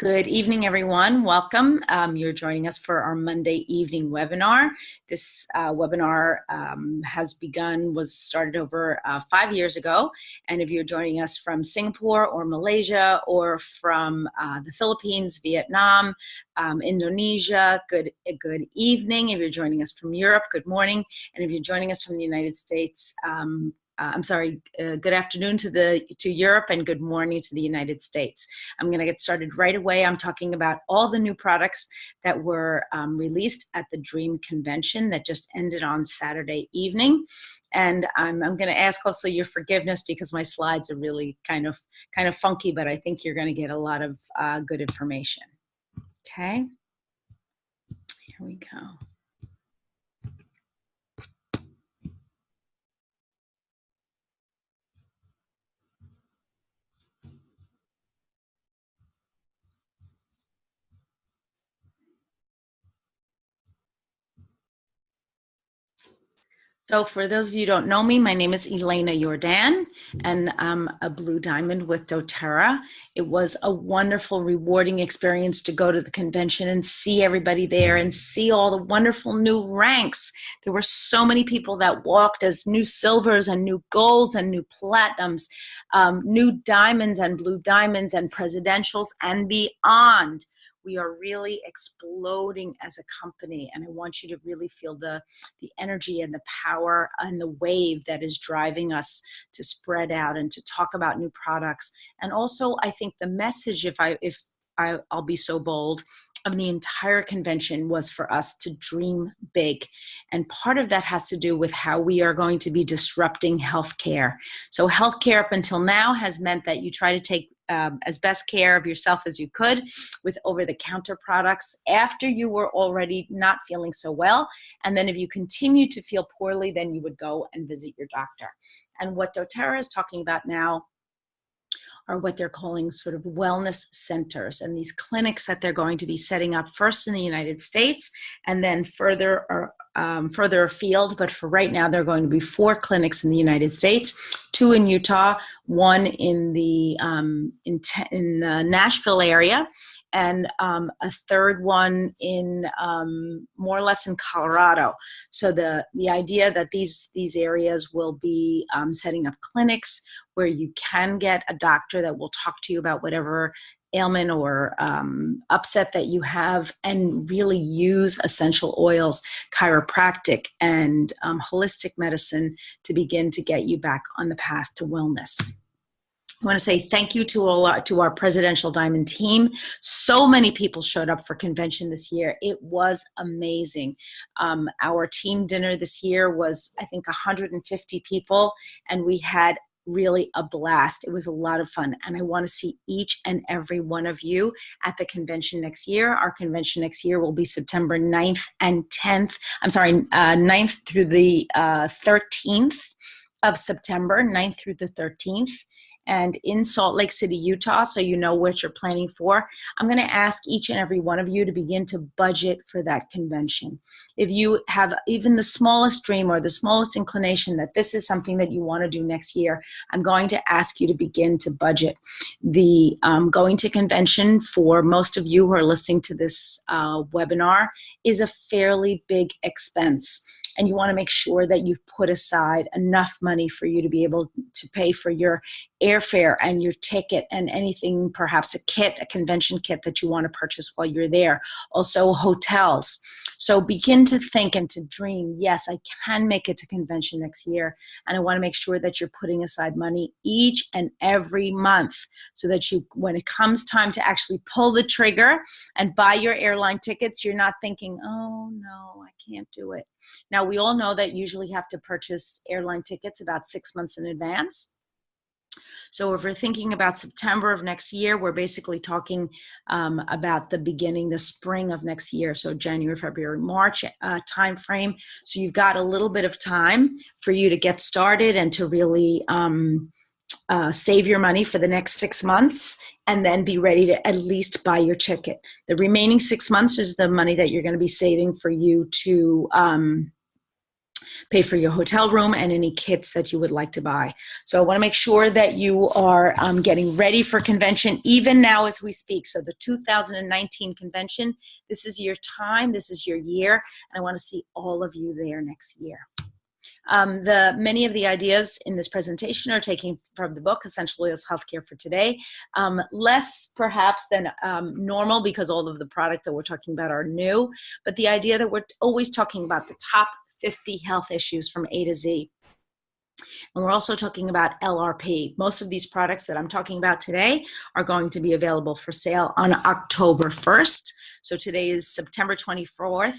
Good evening, everyone. Welcome. You're joining us for our Monday evening webinar. This webinar was started over 5 years ago. And if you're joining us from Singapore or Malaysia or from the Philippines, Vietnam, Indonesia, good evening. If you're joining us from Europe, good morning. And if you're joining us from the United States, good afternoon to Europe and good morning to the United States. I'm going to get started right away. I'm talking about all the new products that were released at the Dream Convention that just ended on Saturday evening. And I'm going to ask also your forgiveness because my slides are really kind of funky, but I think you're going to get a lot of good information. Okay, here we go. So for those of you who don't know me, my name is Elena Jordan, and I'm a Blue Diamond with doTERRA. It was a wonderful, rewarding experience to go to the convention and see everybody there and see all the wonderful new ranks. There were so many people that walked as new silvers and new golds and new platinums, new diamonds and blue diamonds and presidentials and beyond. We are really exploding as a company, and I want you to really feel the energy and the power and the wave that is driving us to spread out and to talk about new products. And also, I think the message, I'll be so bold, of the entire convention was for us to dream big. And part of that has to do with how we are going to be disrupting healthcare. So healthcare up until now has meant that you try to take as best care of yourself as you could with over-the-counter products after you were already not feeling so well. And then if you continue to feel poorly, then you would go and visit your doctor. And what doTERRA is talking about now are what they're calling sort of wellness centers, and these clinics that they're going to be setting up first in the United States and then further afield. But for right now, there are going to be 4 clinics in the United States, 2 in Utah, 1 in the Nashville area, and a third one in more or less in Colorado. So the idea that these areas will be setting up clinics where you can get a doctor that will talk to you about whatever ailment or upset that you have, and really use essential oils, chiropractic, and holistic medicine to begin to get you back on the path to wellness. I want to say thank you to our Presidential Diamond team. So many people showed up for convention this year. It was amazing. Our team dinner this year was, I think, 150 people, and we had really a blast. It was a lot of fun, and I want to see each and every one of you at the convention next year. Our convention next year will be September 9th and 10th. 9th through the 13th of September, 9th through the 13th. And in Salt Lake City, Utah, so you know what you're planning for. I'm going to ask each and every one of you to begin to budget for that convention. If you have even the smallest dream or the smallest inclination that this is something that you want to do next year, I'm going to ask you to begin to budget. The going to convention, for most of you who are listening to this webinar, is a fairly big expense. And you want to make sure that you've put aside enough money for you to be able to pay for your airfare and your ticket and anything, perhaps a convention kit that you want to purchase while you're there. Also hotels. So begin to think and to dream, yes, I can make it to convention next year. And I want to make sure that you're putting aside money each and every month so that you, when it comes time to actually pull the trigger and buy your airline tickets, you're not thinking, oh no, I can't do it. Now, we all know that you usually have to purchase airline tickets about 6 months in advance. So if we're thinking about September of next year, we're basically talking about the spring of next year, so January, February, March time frame. So you've got a little bit of time for you to get started and to really save your money for the next 6 months, and then be ready to at least buy your ticket. The remaining 6 months is the money that you're going to be saving for you to pay for your hotel room and any kits that you would like to buy. So I want to make sure that you are getting ready for convention even now as we speak. So the 2019 convention, this is your time, this is your year, and I want to see all of you there next year. Many of the ideas in this presentation are taken from the book, Essential Oils Healthcare for Today. Less perhaps than normal because all of the products that we're talking about are new, but the idea that we're always talking about the top 50 health issues from A to Z. And we're also talking about LRP. Most of these products that I'm talking about today are going to be available for sale on October 1st. So today is September 24th.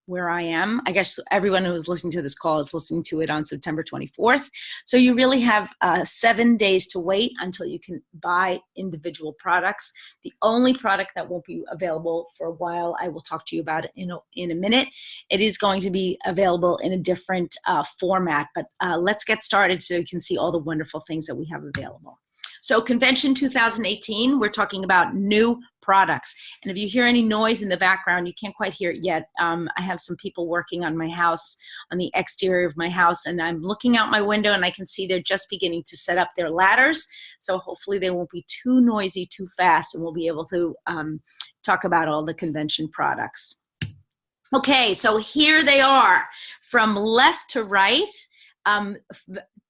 Where I am. I guess everyone who is listening to this call is listening to it on September 24th. So you really have 7 days to wait until you can buy individual products. The only product that won't be available for a while, I will talk to you about it in a minute. It is going to be available in a different format, but let's get started so you can see all the wonderful things that we have available. So Convention 2018, we're talking about new products. And if you hear any noise in the background, you can't quite hear it yet. I have some people working on my house, on the exterior of my house, and I'm looking out my window and I can see they're just beginning to set up their ladders. So hopefully they won't be too noisy, too fast, and we'll be able to talk about all the convention products. Okay, so here they are from left to right.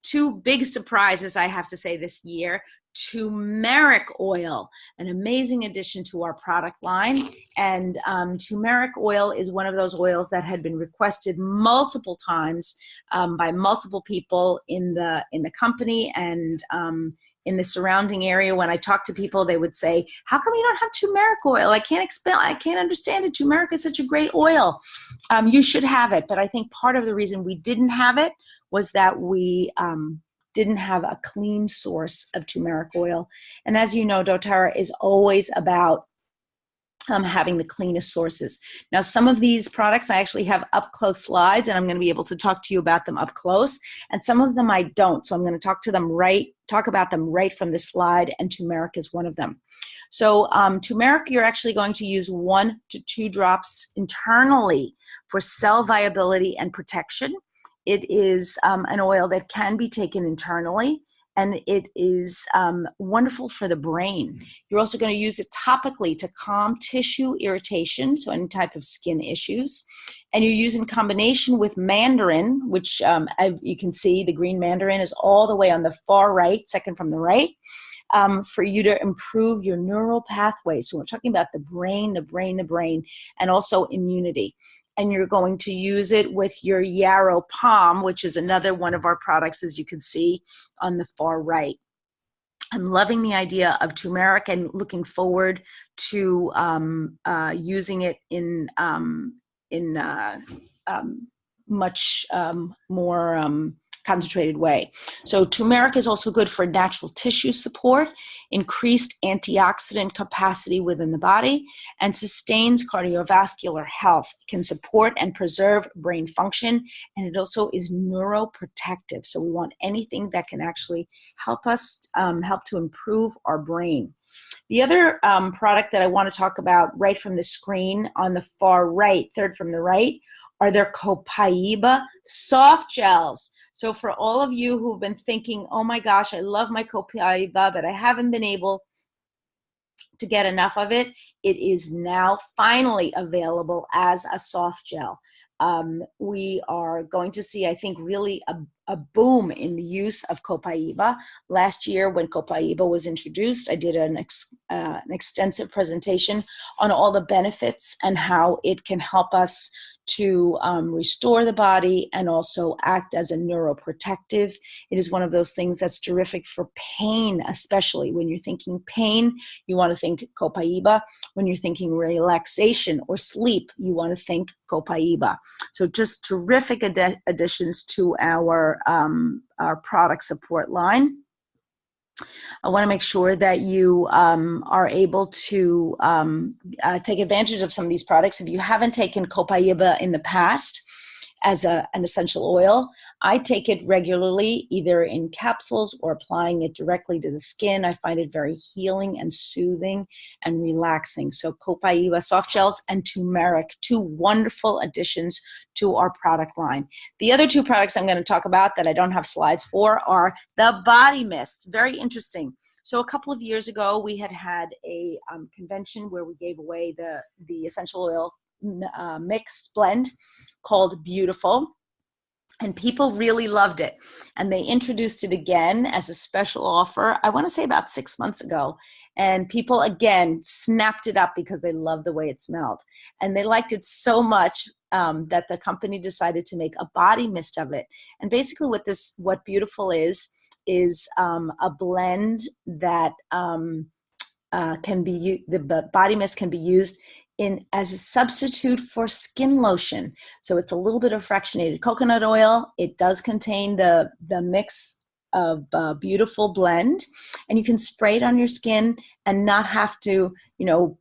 Two big surprises, I have to say, this year. Turmeric oil, an amazing addition to our product line. And turmeric oil is one of those oils that had been requested multiple times by multiple people in the company and in the surrounding area. When I talk to people, they would say, how come you don't have turmeric oil? I can't understand it. Turmeric is such a great oil. You should have it. But I think part of the reason we didn't have it was that we didn't have a clean source of turmeric oil. And as you know, doTERRA is always about having the cleanest sources. Now, some of these products I actually have up close slides, and I'm going to be able to talk to you about them up close. And some of them I don't. So I'm going to talk about them right from the slide, and turmeric is one of them. So turmeric, you're actually going to use 1 to 2 drops internally for cell viability and protection. It is an oil that can be taken internally, and it is wonderful for the brain. You're also going to use it topically to calm tissue irritation, so any type of skin issues. And you use in combination with mandarin, which you can see the green mandarin is all the way on the far right, second from the right, for you to improve your neural pathways. So we're talking about the brain, and also immunity. And you're going to use it with your Yarrow Palm, which is another one of our products, as you can see on the far right. I'm loving the idea of turmeric and looking forward to using it in much more concentrated way. So turmeric is also good for natural tissue support, increased antioxidant capacity within the body, and sustains cardiovascular health. It can support and preserve brain function, and it also is neuroprotective. So we want anything that can actually help us, help to improve our brain. The other product that I want to talk about right from the screen on the far right, third from the right, are their Copaiba soft gels. So for all of you who've been thinking, oh my gosh, I love my Copaiba, but I haven't been able to get enough of it, it is now finally available as a soft gel. We are going to see, I think, really a boom in the use of Copaiba. Last year when Copaiba was introduced, I did an extensive presentation on all the benefits and how it can help us to restore the body and also act as a neuroprotective. It is one of those things that's terrific for pain, especially when you're thinking pain, you want to think Copaiba. When you're thinking relaxation or sleep, you want to think Copaiba. So just terrific additions to our product support line. I want to make sure that you are able to take advantage of some of these products. If you haven't taken Copaiba in the past as an essential oil, I take it regularly, either in capsules or applying it directly to the skin. I find it very healing and soothing and relaxing. So Copaiba soft gels and turmeric, two wonderful additions to our product line. The other two products I'm going to talk about that I don't have slides for are the body mist. Very interesting. So a couple of years ago, we had a convention where we gave away the essential oil mixed blend called Beautiful. And people really loved it. And they introduced it again as a special offer, I want to say about 6 months ago. And people, again, snapped it up because they loved the way it smelled. And they liked it so much that the company decided to make a body mist of it. And basically what Beautiful is a blend that the body mist can be used as a substitute for skin lotion. So it's a little bit of fractionated coconut oil. It does contain the mix of Beautiful blend, and you can spray it on your skin and not have to,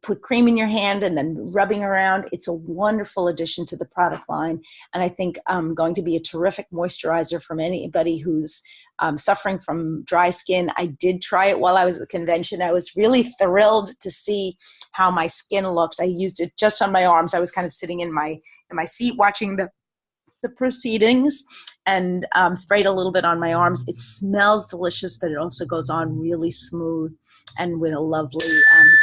put cream in your hand and then rubbing around. It's a wonderful addition to the product line, and I think going to be a terrific moisturizer from anybody who's suffering from dry skin. I did try it while I was at the convention. I was really thrilled to see how my skin looked. I used it just on my arms. I was kind of sitting in my seat watching the proceedings and sprayed a little bit on my arms. It smells delicious, but it also goes on really smooth and with a lovely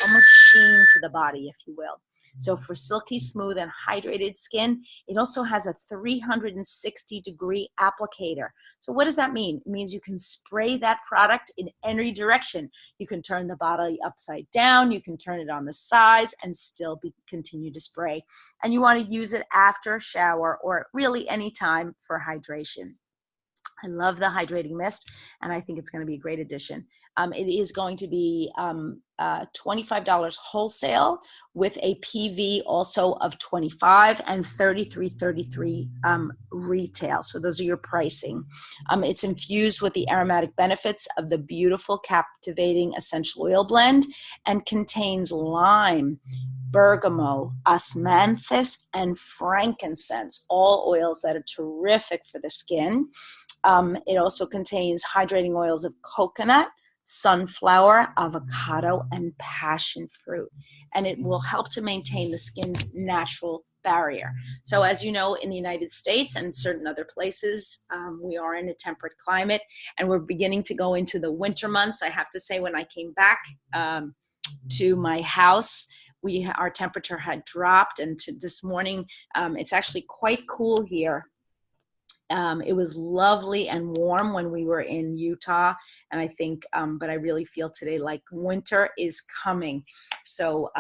almost sheen to the body, if you will. So for silky smooth and hydrated skin, it also has a 360-degree applicator. So what does that mean? It means you can spray that product in any direction. You can turn the bottle upside down, you can turn it on the sides and still continue to spray. And you want to use it after a shower or really any time for hydration. I love the hydrating mist, and I think it's going to be a great addition. It is going to be $25 wholesale with a PV also of $25 and $33.33 retail. So those are your pricing. It's infused with the aromatic benefits of the Beautiful Captivating Essential Oil Blend and contains lime, bergamot, osmanthus, and frankincense, all oils that are terrific for the skin. It also contains hydrating oils of coconut, sunflower, avocado, and passion fruit. And it will help to maintain the skin's natural barrier. So as you know, in the United States and certain other places, we are in a temperate climate, and we're beginning to go into the winter months. I have to say, when I came back to my house, our temperature had dropped, and this morning, it's actually quite cool here. It was lovely and warm when we were in Utah, and I think, but I really feel today like winter is coming. So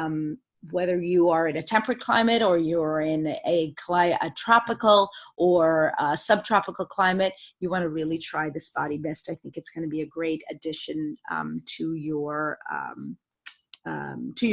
whether you are in a temperate climate or you're in a tropical or a subtropical climate, you want to really try this body mist. I think it's going to be a great addition to your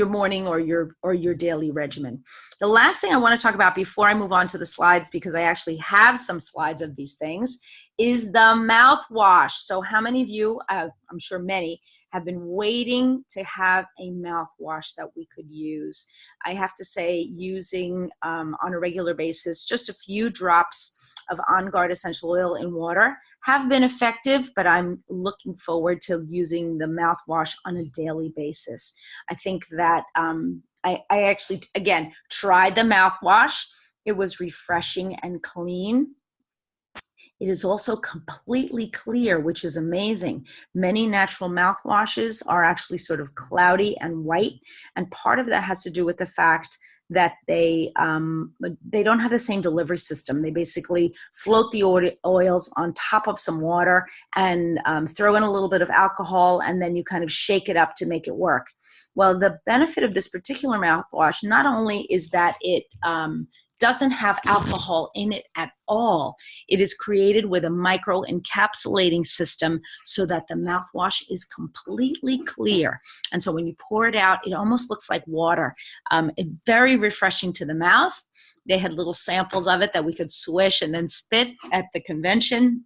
morning or your daily regimen. The last thing I want to talk about before I move on to the slides, because I actually have some slides of these things, is the mouthwash. So how many of you, I'm sure many, have been waiting to have a mouthwash that we could use? I have to say, using on a regular basis just a few drops of On Guard essential oil in water have been effective, but I'm looking forward to using the mouthwash on a daily basis. I think that I actually, again, tried the mouthwash. It was refreshing and clean. It is also completely clear, which is amazing. Many natural mouthwashes are actually sort of cloudy and white, and part of that has to do with the fact that they don't have the same delivery system. They basically float the oils on top of some water and throw in a little bit of alcohol, and then you kind of shake it up to make it work. Well, the benefit of this particular mouthwash not only is that it doesn't have alcohol in it at all. It is created with a micro encapsulating system so that the mouthwash is completely clear. And so when you pour it out, it almost looks like water. It's very refreshing to the mouth. They had little samples of it that we could swish and then spit at the convention.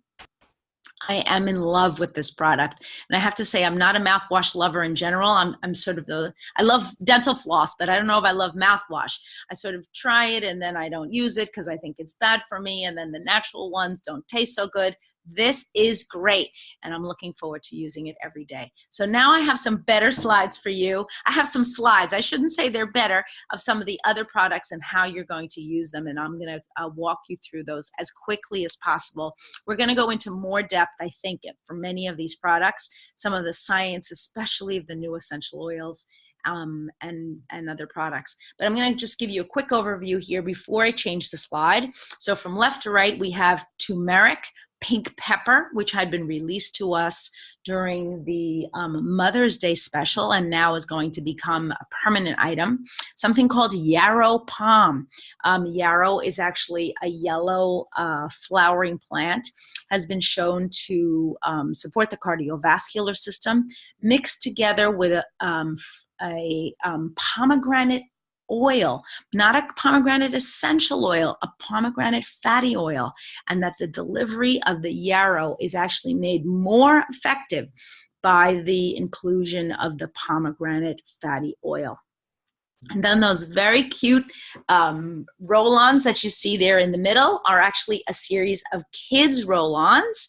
I am in love with this product. And I have to say, I'm not a mouthwash lover in general. I'm sort of I love dental floss, but I don't know if I love mouthwash. I sort of try it and then I don't use it because I think it's bad for me. And then the natural ones don't taste so good. This is great, and I'm looking forward to using it every day. So now I have some better slides for you. I have some slides, I shouldn't say they're better, of some of the other products and how you're going to use them, and I'm going to walk you through those as quickly as possible. We're going to go into more depth, I think, for many of these products, some of the science, especially of the new essential oils, and other products. But I'm going to just give you a quick overview here before I change the slide. So from left to right, we have turmeric, pink pepper, which had been released to us during the Mother's Day special and now is going to become a permanent item. Something called yarrow palm. Yarrow is actually a yellow flowering plant, has been shown to support the cardiovascular system, mixed together with a pomegranate oil, not a pomegranate essential oil, a pomegranate fatty oil, and that the delivery of the yarrow is actually made more effective by the inclusion of the pomegranate fatty oil. And then those very cute roll-ons that you see there in the middle are actually a series of kids roll-ons.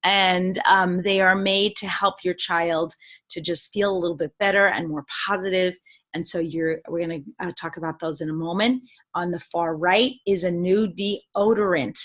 And they are made to help your child to just feel a little bit better and more positive. And so we're going to talk about those in a moment. On the far right is a new deodorant,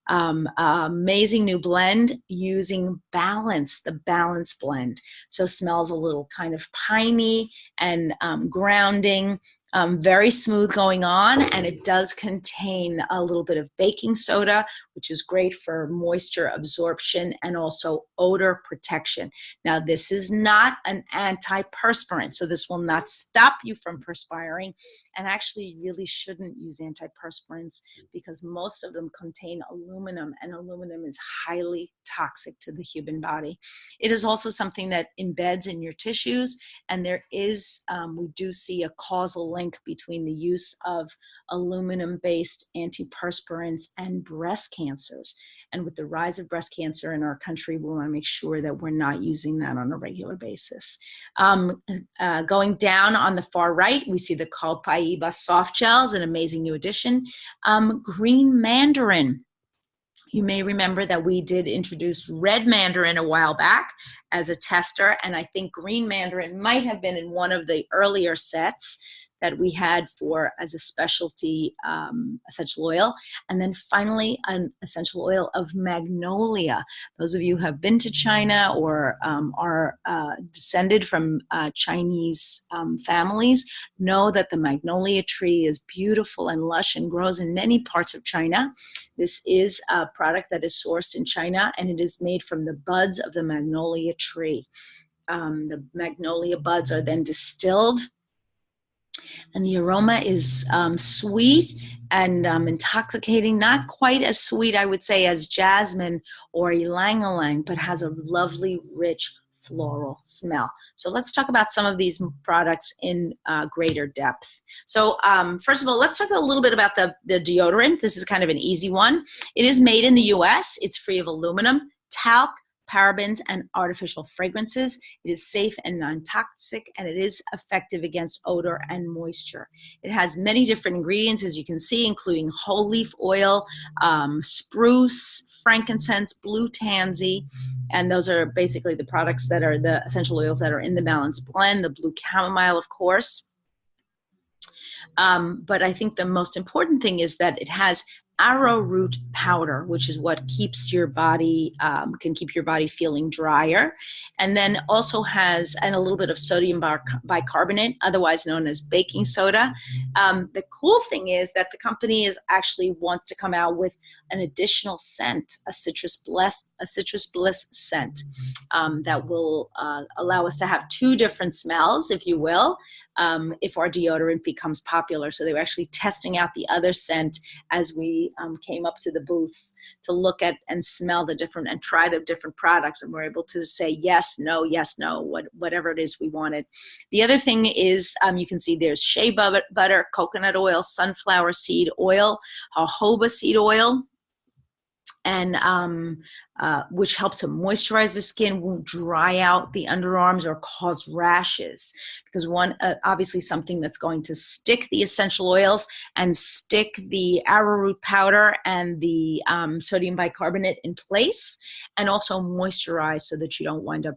amazing new blend using Balance, the Balance blend. So smells a little kind of piney and grounding. Very smooth going on, and it does contain a little bit of baking soda, which is great for moisture absorption and also odor protection. Now, this is not an antiperspirant, so this will not stop you from perspiring, and actually you really shouldn't use antiperspirants because most of them contain aluminum, and aluminum is highly toxic to the human body. It is also something that embeds in your tissues, and there is, we do see a causal link between the use of aluminum-based antiperspirants and breast cancers. And with the rise of breast cancer in our country, we want to make sure that we're not using that on a regular basis. Going down on the far right, we see the Copaiba soft gels, an amazing new addition. Green mandarin. You may remember that we did introduce red mandarin a while back as a tester, and I think green mandarin might have been in one of the earlier sets that we had as a specialty essential oil. And then finally, an essential oil of magnolia. Those of you who have been to China or are descended from Chinese families know that the magnolia tree is beautiful and lush and grows in many parts of China. This is a product that is sourced in China, and it is made from the buds of the magnolia tree. The magnolia buds are then distilled, and the aroma is sweet and intoxicating, not quite as sweet, I would say, as jasmine or ylang-ylang, but has a lovely, rich floral smell. So let's talk about some of these products in greater depth. So first of all, let's talk a little bit about the deodorant. This is kind of an easy one. It is made in the US. It's free of aluminum, talc, parabens, and artificial fragrances. It is safe and non-toxic, and it is effective against odor and moisture. It has many different ingredients, as you can see, including whole leaf oil, spruce, frankincense, blue tansy, and those are basically the products that are the essential oils that are in the Balance blend, the blue chamomile, of course. But I think the most important thing is that it has arrowroot powder, which is what keeps your body, can keep your body feeling drier, and then also has a little bit of sodium bicarbonate, otherwise known as baking soda. The cool thing is that the company actually wants to come out with an additional scent, a citrus bliss scent that will allow us to have two different smells, if you will, if our deodorant becomes popular. So they were actually testing out the other scent as we came up to the booths to look at and smell the different and try the different products, and we're able to say yes, no, whatever it is we wanted. The other thing is you can see there's shea butter, coconut oil, sunflower seed oil, jojoba seed oil, and which help to moisturize the skin, won't dry out the underarms or cause rashes. Because one, obviously something that's going to stick the essential oils and stick the arrowroot powder and the sodium bicarbonate in place, and also moisturize so that you don't wind up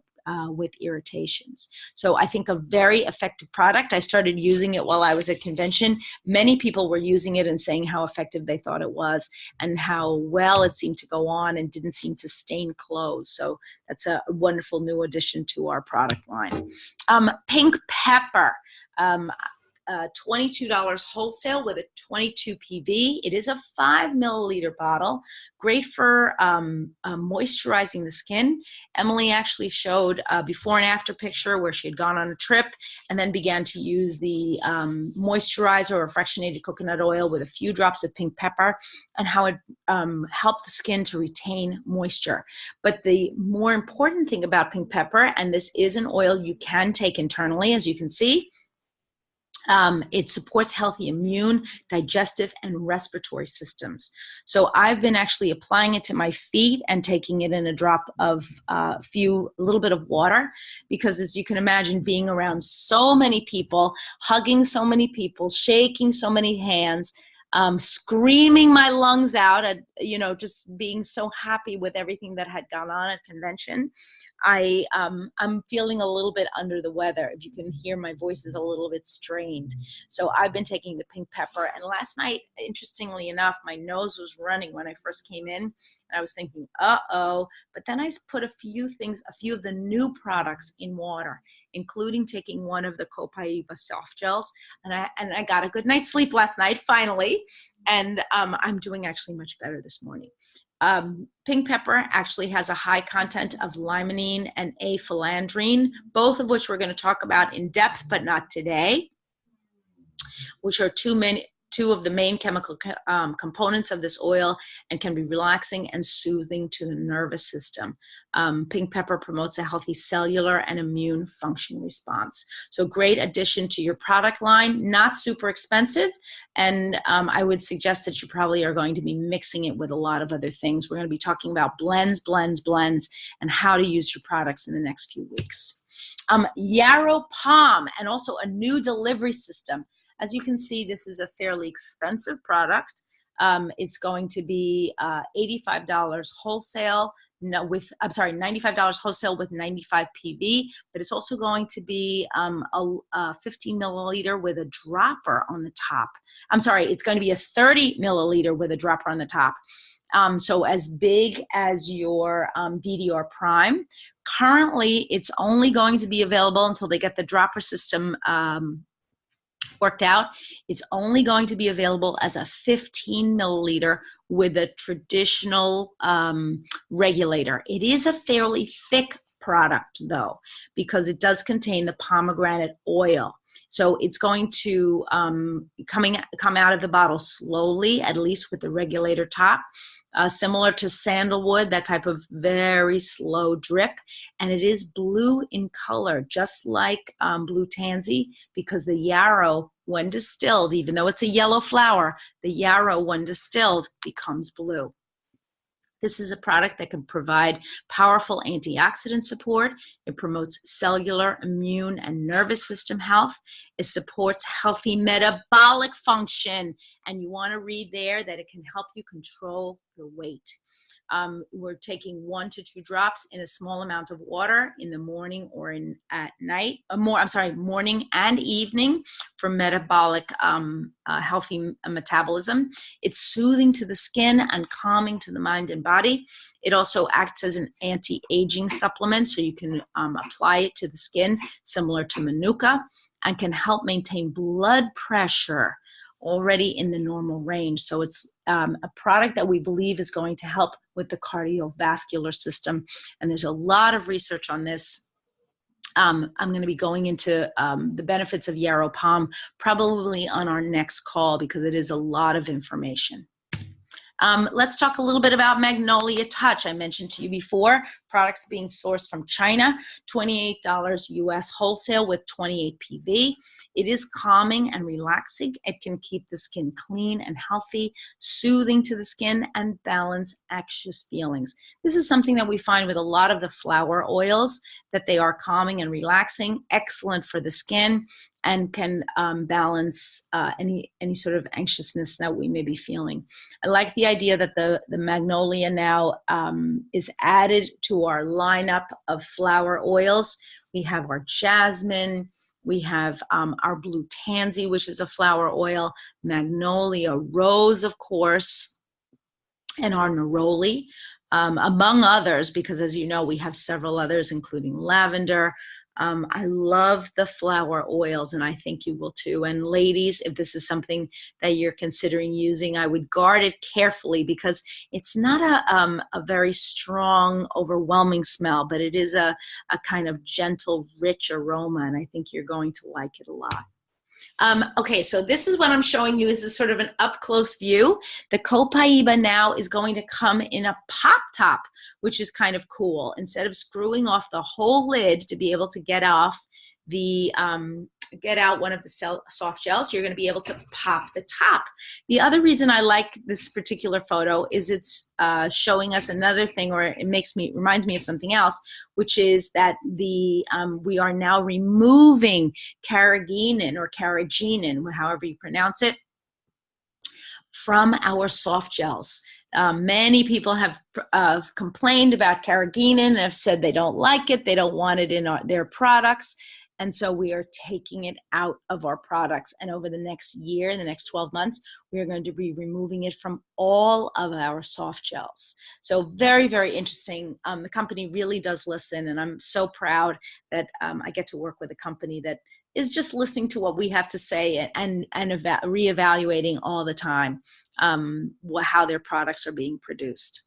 with irritations. So I think a very effective product. I started using it while I was at convention. Many people were using it and saying how effective they thought it was and how well it seemed to go on and didn't seem to stain clothes. So that's a wonderful new addition to our product line. Pink Pepper. $22 wholesale with a 22 PV. It is a 5 milliliter bottle, great for moisturizing the skin. Emily actually showed a before and after picture where she had gone on a trip and then began to use the moisturizer or fractionated coconut oil with a few drops of pink pepper, and how it helped the skin to retain moisture. But the more important thing about pink pepper, and this is an oil you can take internally, as you can see, it supports healthy immune, digestive, and respiratory systems. So I've been actually applying it to my feet and taking it in a drop of a little bit of water, because as you can imagine, being around so many people, hugging so many people, shaking so many hands, screaming my lungs out at, just being so happy with everything that had gone on at convention. I'm feeling a little bit under the weather. If you can hear, my voice is a little bit strained. So I've been taking the pink pepper. And last night, interestingly enough, my nose was running when I first came in. And I was thinking, uh-oh. But then I put a few of the new products in water, including taking one of the Copaiba soft gels. And I got a good night's sleep last night, finally. And I'm doing actually much better this morning. Pink pepper actually has a high content of limonene and aphelandrine, both of which we're going to talk about in depth, but not today, which are two of the main chemical components of this oil, and can be relaxing and soothing to the nervous system. Pink pepper promotes a healthy cellular and immune function response. So great addition to your product line, not super expensive. And I would suggest that you probably are going to be mixing it with a lot of other things. We're going to be talking about blends, and how to use your products in the next few weeks. Yarrow Palm, and also a new delivery system. As you can see, this is a fairly expensive product. It's going to be $85 wholesale with, $95 wholesale with 95 PV, but it's also going to be a 15 milliliter with a dropper on the top. It's going to be a 30 milliliter with a dropper on the top. So as big as your DDR Prime. Currently, it's only going to be available until they get the dropper system worked out. It's only going to be available as a 15 milliliter with a traditional regulator. It is a fairly thick product though, because it does contain the pomegranate oil. So it's going to come out of the bottle slowly, at least with the regulator top, similar to sandalwood, that type of very slow drip. And it is blue in color, just like blue tansy, because the yarrow, when distilled, even though it's a yellow flower, the yarrow, when distilled, becomes blue. This is a product that can provide powerful antioxidant support. It promotes cellular, immune, and nervous system health. It supports healthy metabolic function. And you want to read there that it can help you control your weight. We're taking 1 to 2 drops in a small amount of water in the morning or at night. Morning and evening for metabolic healthy metabolism. It's soothing to the skin and calming to the mind and body. It also acts as an anti-aging supplement, so you can apply it to the skin, similar to Manuka, and can help maintain blood pressure already in the normal range. So it's a product that we believe is going to help with the cardiovascular system. And there's a lot of research on this. I'm going to be going into the benefits of Yarrow Palm probably on our next call, because it is a lot of information. Let's talk a little bit about Magnolia Touch. I mentioned to you before, products being sourced from China, $28 US wholesale with 28 PV. It is calming and relaxing. It can keep the skin clean and healthy, soothing to the skin, and balance anxious feelings. This is something that we find with a lot of the flower oils, that they are calming and relaxing, excellent for the skin, and can balance any sort of anxiousness that we may be feeling. I like the idea that the magnolia now is added to our lineup of flower oils. We have our jasmine, we have our blue tansy, which is a flower oil, magnolia, rose, of course, and our neroli, among others, because as you know, we have several others, including lavender. I love the flower oils, and I think you will too. And ladies, if this is something that you're considering using, I would guard it carefully, because it's not a very strong, overwhelming smell, but it is a kind of gentle, rich aroma, and I think you're going to like it a lot. Okay, so this is what I'm showing you. This is sort of an up-close view. The Copaiba now is going to come in a pop top, which is kind of cool. Instead of screwing off the whole lid to be able to get out one of the soft gels, you're going to be able to pop the top. The other reason I like this particular photo is it's showing us another thing, or it reminds me of something else, which is that we are now removing carrageenan or carrageenan, however you pronounce it, from our soft gels. Many people have complained about carrageenan and have said they don't like it, they don't want it in their products. And so we are taking it out of our products. And over the next year, the next 12 months, we are going to be removing it from all of our soft gels. So very, very interesting. The company really does listen, and I'm so proud that I get to work with a company that is just listening to what we have to say and reevaluating all the time how their products are being produced.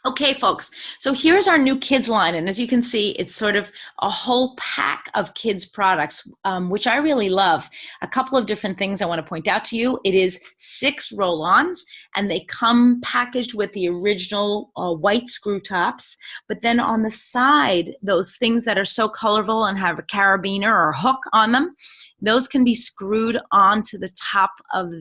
Okay, folks, so here's our new kids line, and as you can see, it's sort of a whole pack of kids products, which I really love. A couple of different things I want to point out to you. It is 6 roll-ons, and they come packaged with the original white screw tops, but then on the side, those things that are so colorful and have a carabiner or hook on them, those can be screwed onto the top of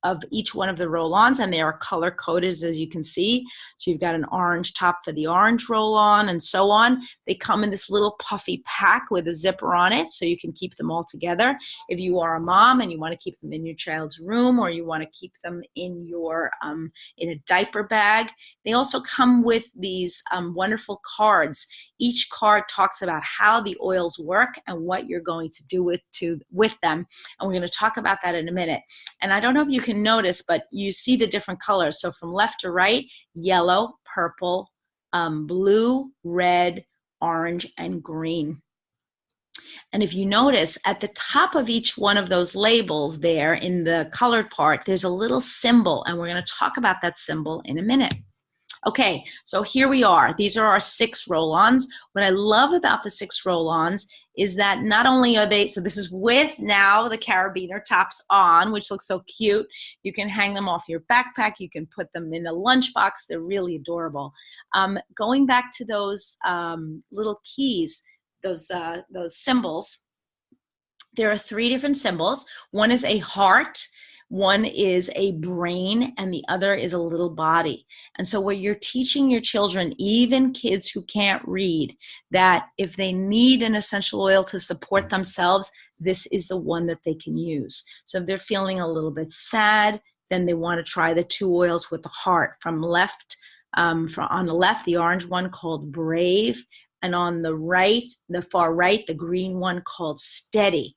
of each one of the roll-ons, and they are color coded, as you can see. So you've got an orange top for the orange roll-on and so on. They come in this little puffy pack with a zipper on it, so you can keep them all together. If you are a mom and you want to keep them in your child's room, or you want to keep them in your in a diaper bag, they also come with these wonderful cards. Each card talks about how the oils work and what you're going to do with them, and we're going to talk about that in a minute. And I don't know if you can notice, but you see the different colors. So from left to right, yellow, purple, blue, red, orange, and green. And if you notice, at the top of each one of those labels there in the colored part, there's a little symbol, and we're going to talk about that symbol in a minute. Okay, so here we are. These are our 6 roll-ons. What I love about the 6 roll-ons is that not only are they, so this is with now the carabiner tops on, which looks so cute. You can hang them off your backpack. You can put them in a lunchbox. They're really adorable. Going back to those little keys, those symbols, there are 3 different symbols. One is a heart, one is a brain, and the other is a little body. And so what you're teaching your children, even kids who can't read, that if they need an essential oil to support themselves, this is the one that they can use. So if they're feeling a little bit sad, then they want to try the 2 oils with the heart. From left, on the left, the orange one called Brave, and on the right, the far right, the green one called Steady.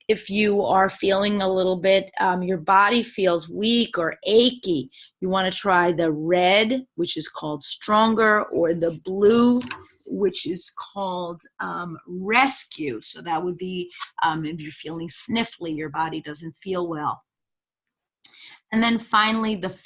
If you are feeling a little bit, your body feels weak or achy, you want to try the red, which is called Stronger, or the blue, which is called Rescue. So that would be if you're feeling sniffly, your body doesn't feel well. And then finally, the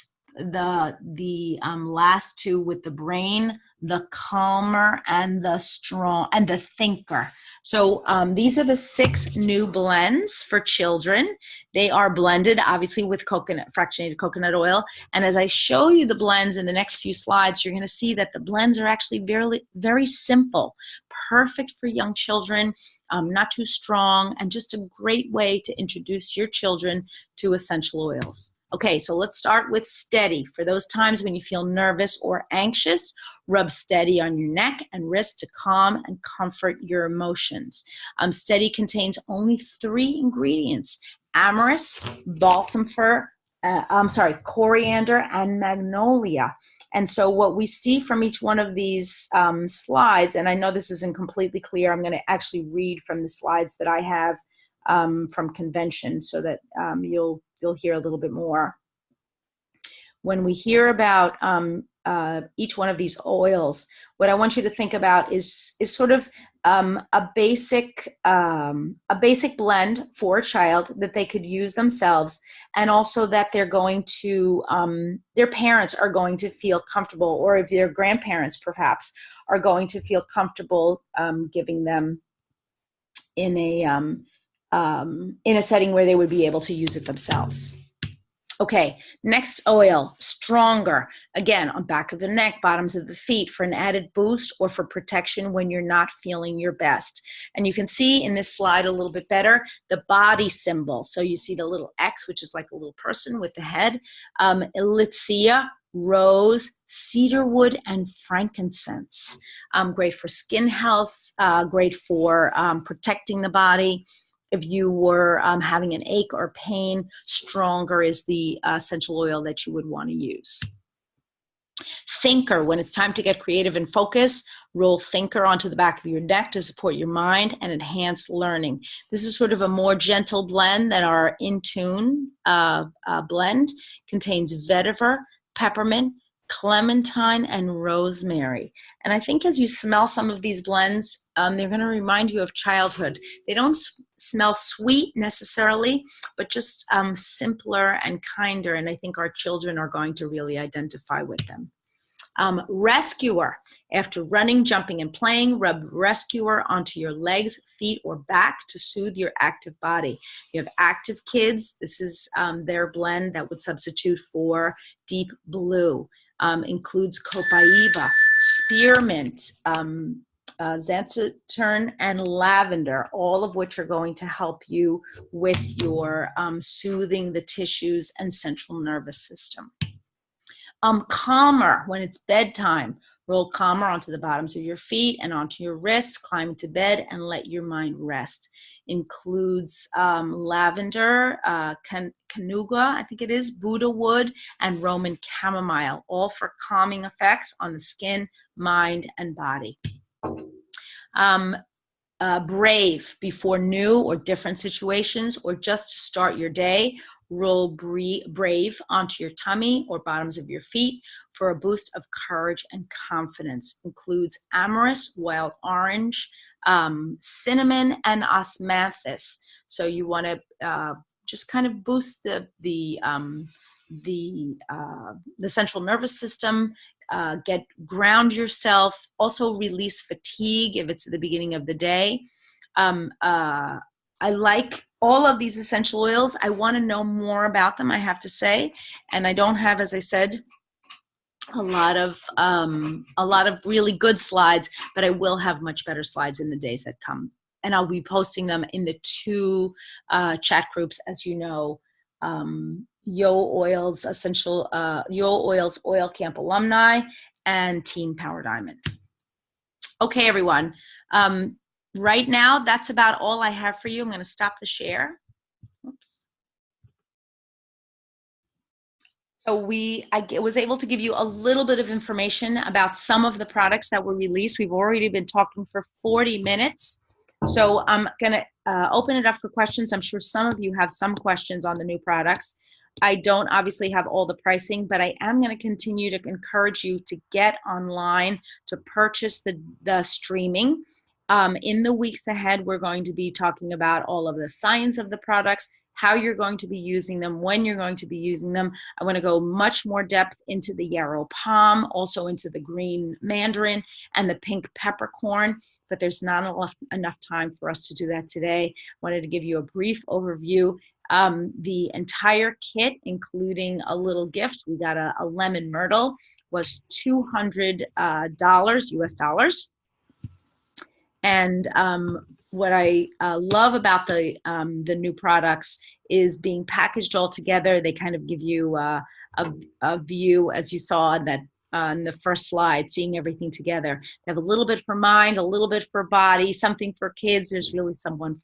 last 2 with the brain, the Calmer and the Strong and the Thinker. So these are the 6 new blends for children. They are blended, obviously, with fractionated coconut oil. And as I show you the blends in the next few slides, you're going to see that the blends are actually very, very simple, perfect for young children, not too strong, and just a great way to introduce your children to essential oils. Okay, so let's start with Steady. For those times when you feel nervous or anxious, rub Steady on your neck and wrist to calm and comfort your emotions. Steady contains only 3 ingredients: amyris, balsam fir, coriander, and magnolia. And so what we see from each one of these slides, and I know this isn't completely clear, I'm going to actually read from the slides that I have from convention so that you'll hear a little bit more. When we hear about each one of these oils, what I want you to think about is sort of a basic blend for a child that they could use themselves, and also that they're going to their parents are going to feel comfortable, or if their grandparents perhaps are going to feel comfortable giving them in a setting where they would be able to use it themselves. Okay, next oil, Stronger. Again, on back of the neck, bottoms of the feet, for an added boost or for protection when you're not feeling your best. And you can see in this slide a little bit better the body symbol. So you see the little X, which is like a little person with the head. Elixia, rose, cedarwood, and frankincense. Great for skin health, great for protecting the body. If you were having an ache or pain, Stronger is the essential oil that you would want to use. Thinker, when it's time to get creative and focus, roll Thinker onto the back of your neck to support your mind and enhance learning. This is sort of a more gentle blend than our In Tune blend. Contains vetiver, peppermint, clementine, and rosemary. And I think as you smell some of these blends, they're going to remind you of childhood. They don't smell sweet necessarily, but just simpler and kinder. And I think our children are going to really identify with them. Rescuer. After running, jumping, and playing, rub Rescuer onto your legs, feet, or back to soothe your active body. You have active kids. This is their blend that would substitute for Deep Blue. Includes copaiba, spearmint, xanthine, and lavender, all of which are going to help you with your soothing the tissues and central nervous system. Calmer, when it's bedtime, roll Calmer onto the bottoms of your feet and onto your wrists, climb into bed, and let your mind rest. Includes lavender, canuga, I think it is, Buddha wood, and Roman chamomile, all for calming effects on the skin, mind, and body. Brave, before new or different situations or just to start your day, roll Brave onto your tummy or bottoms of your feet for a boost of courage and confidence. Includes amyris, wild orange, cinnamon, and osmanthus. So you want to just kind of boost the central nervous system. Ground yourself. Also release fatigue if it's at the beginning of the day. I like all of these essential oils. I want to know more about them, I have to say, and I don't have, as I said, a lot of really good slides, but I will have much better slides in the days that come, and I'll be posting them in the 2 chat groups, as you know. Yo Oils Oil Camp alumni and Team Power Diamond. Okay, everyone. Right now, that's about all I have for you. I'm going to stop the share. Oops. So I was able to give you a little bit of information about some of the products that were released. We've already been talking for 40 minutes. So I'm going to open it up for questions. I'm sure some of you have some questions on the new products. I don't obviously have all the pricing, but I am going to continue to encourage you to get online to purchase the streaming. In the weeks ahead, we're going to be talking about all of the science of the products, how you're going to be using them, when you're going to be using them. I want to go much more depth into the yarrow palm, also into the green mandarin and the pink peppercorn, but there's not enough time for us to do that today. I wanted to give you a brief overview. The entire kit, including a little gift, we got a lemon myrtle, was $200 US dollars. And what I love about the new products is being packaged all together. They kind of give you a view, as you saw that on the first slide, seeing everything together. They have a little bit for mind, a little bit for body, something for kids. There's really something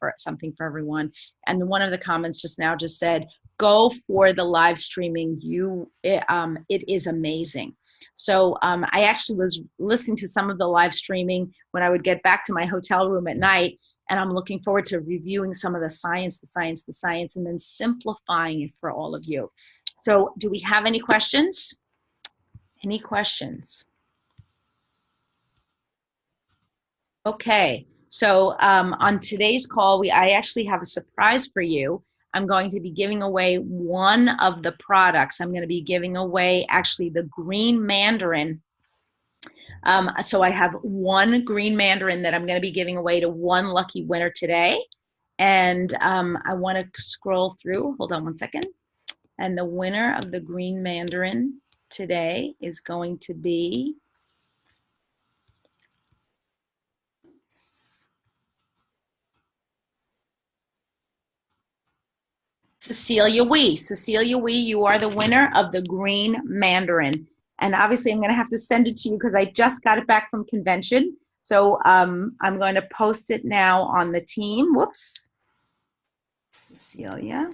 for everyone. And one of the comments just now just said, go for the live streaming. It is amazing. So I actually was listening to some of the live streaming when I would get back to my hotel room at night, and I'm looking forward to reviewing some of the science, and then simplifying it for all of you. So do we have any questions? Any questions? Okay, so on today's call, I actually have a surprise for you. I'm going to be giving away one of the products. I'm going to be giving away actually the green mandarin. So I have one green mandarin that I'm going to be giving away to one lucky winner today. And I want to scroll through. Hold on one second. And the winner of the green mandarin today is going to be Cecilia Wee. Cecilia Wee, you are the winner of the green mandarin. And obviously I'm going to have to send it to you because I just got it back from convention. So I'm going to post it now on the team. Whoops. Cecilia.